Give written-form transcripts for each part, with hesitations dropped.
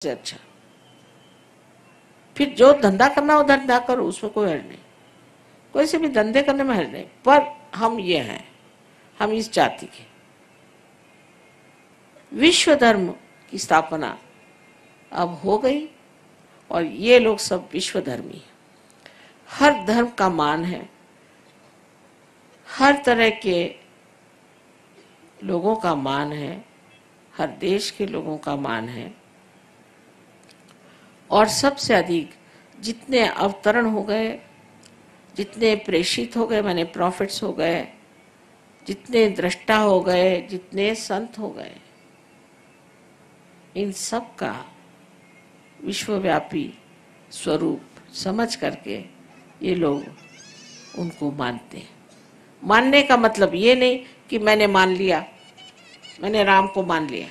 से अच्छा। फिर जो धंधा करना हो धंधा करो, उसमें कोई हर्ज नहीं, कोई से भी धंधे करने में हर्ज नहीं। पर हम ये हैं, हम इस जाति के। विश्व धर्म की स्थापना अब हो गई और ये लोग सब विश्व धर्मी हैं। हर धर्म का मान है, हर तरह के लोगों का मान है, हर देश के लोगों का मान है। और सबसे अधिक जितने अवतरण हो गए, जितने प्रेषित हो गए, माने प्रॉफिट्स हो गए, जितने दृष्टा हो गए, जितने संत हो गए, इन सब का विश्वव्यापी स्वरूप समझ करके ये लोग उनको मानते हैं। मानने का मतलब ये नहीं कि मैंने मान लिया, मैंने राम को मान लिया,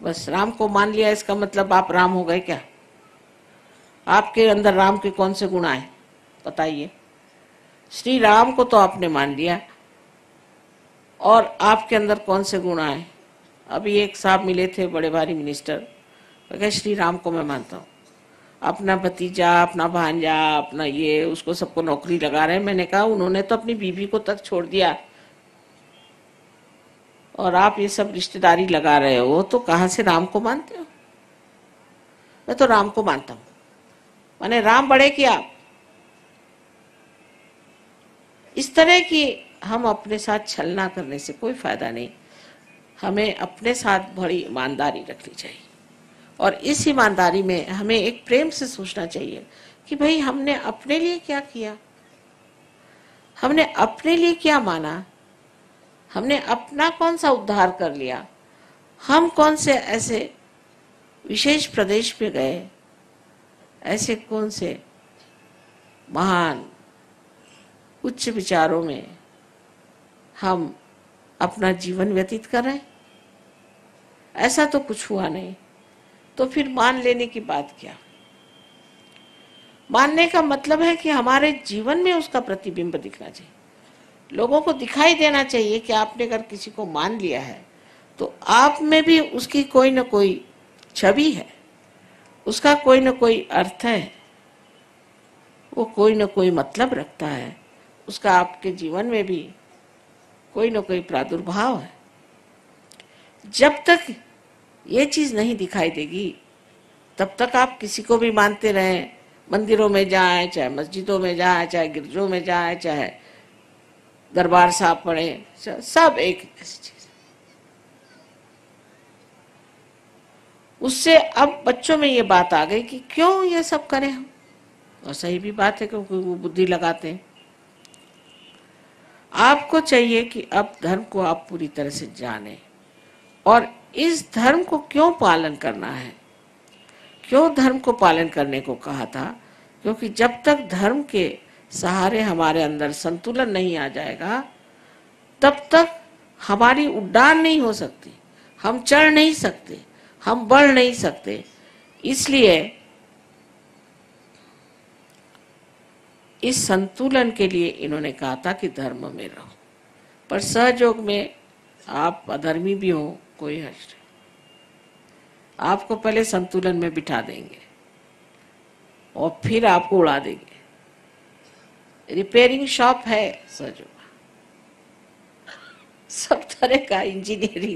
बस राम को मान लिया इसका मतलब आप राम हो गए क्या? आपके अंदर राम के कौन से गुण आए बताइए। श्री राम को तो आपने मान लिया, और आपके अंदर कौन से गुण आए? अभी एक साहब मिले थे, बड़े भारी मिनिस्टर, कहे श्री राम को मैं मानता हूँ, अपना भतीजा, अपना भांजा, अपना ये, उसको सबको नौकरी लगा रहे हैं। मैंने कहा उन्होंने तो अपनी बीवी को तक छोड़ दिया और आप ये सब रिश्तेदारी लगा रहे हो, तो कहाँ से राम को मानते हो? मैं तो राम को मानता हूँ। माने राम बड़े कि आप? इस तरह की हम अपने साथ छलना करने से कोई फायदा नहीं। हमें अपने साथ बड़ी ईमानदारी रखनी चाहिए, और इस ईमानदारी में हमें एक प्रेम से सोचना चाहिए कि भाई हमने अपने लिए क्या किया, हमने अपने लिए क्या माना, हमने अपना कौन सा उद्धार कर लिया, हम कौन से ऐसे विशेष प्रदेश में गए, ऐसे कौन से महान उच्च विचारों में हम अपना जीवन व्यतीत कर रहे हैं। ऐसा तो कुछ हुआ नहीं, तो फिर मान लेने की बात क्या? मानने का मतलब है कि हमारे जीवन में उसका प्रतिबिंब दिखना चाहिए, लोगों को दिखाई देना चाहिए कि आपने अगर किसी को मान लिया है तो आप में भी उसकी कोई न कोई छवि है, उसका कोई न कोई अर्थ है, वो कोई न कोई मतलब रखता है, उसका आपके जीवन में भी कोई न कोई प्रादुर्भाव है। जब तक ये चीज नहीं दिखाई देगी तब तक आप किसी को भी मानते रहें, मंदिरों में जाएं, चाहे मस्जिदों में जाएं, चाहे गिरजों में जाएं, चाहे दरबार साहब पढ़े, सब एक ऐसी चीज। उससे अब बच्चों में ये बात आ गई कि क्यों ये सब करें हम, और सही भी बात है क्योंकि वो बुद्धि लगाते हैं। आपको चाहिए कि अब धर्म को आप पूरी तरह से जाने, और इस धर्म को क्यों पालन करना है, क्यों धर्म को पालन करने को कहा था? क्योंकि जब तक धर्म के सहारे हमारे अंदर संतुलन नहीं आ जाएगा तब तक हमारी उड़ान नहीं हो सकती, हम चढ़ नहीं सकते, हम बढ़ नहीं सकते। इसलिए इस संतुलन के लिए इन्होंने कहा था कि धर्म में रहो, पर सहयोग में आप अधर्मी भी हो कोई हर्ज नहीं, आपको पहले संतुलन में बिठा देंगे और फिर आपको उड़ा देंगे। रिपेयरिंग शॉप है सहयोग, सब तरह का इंजीनियरिंग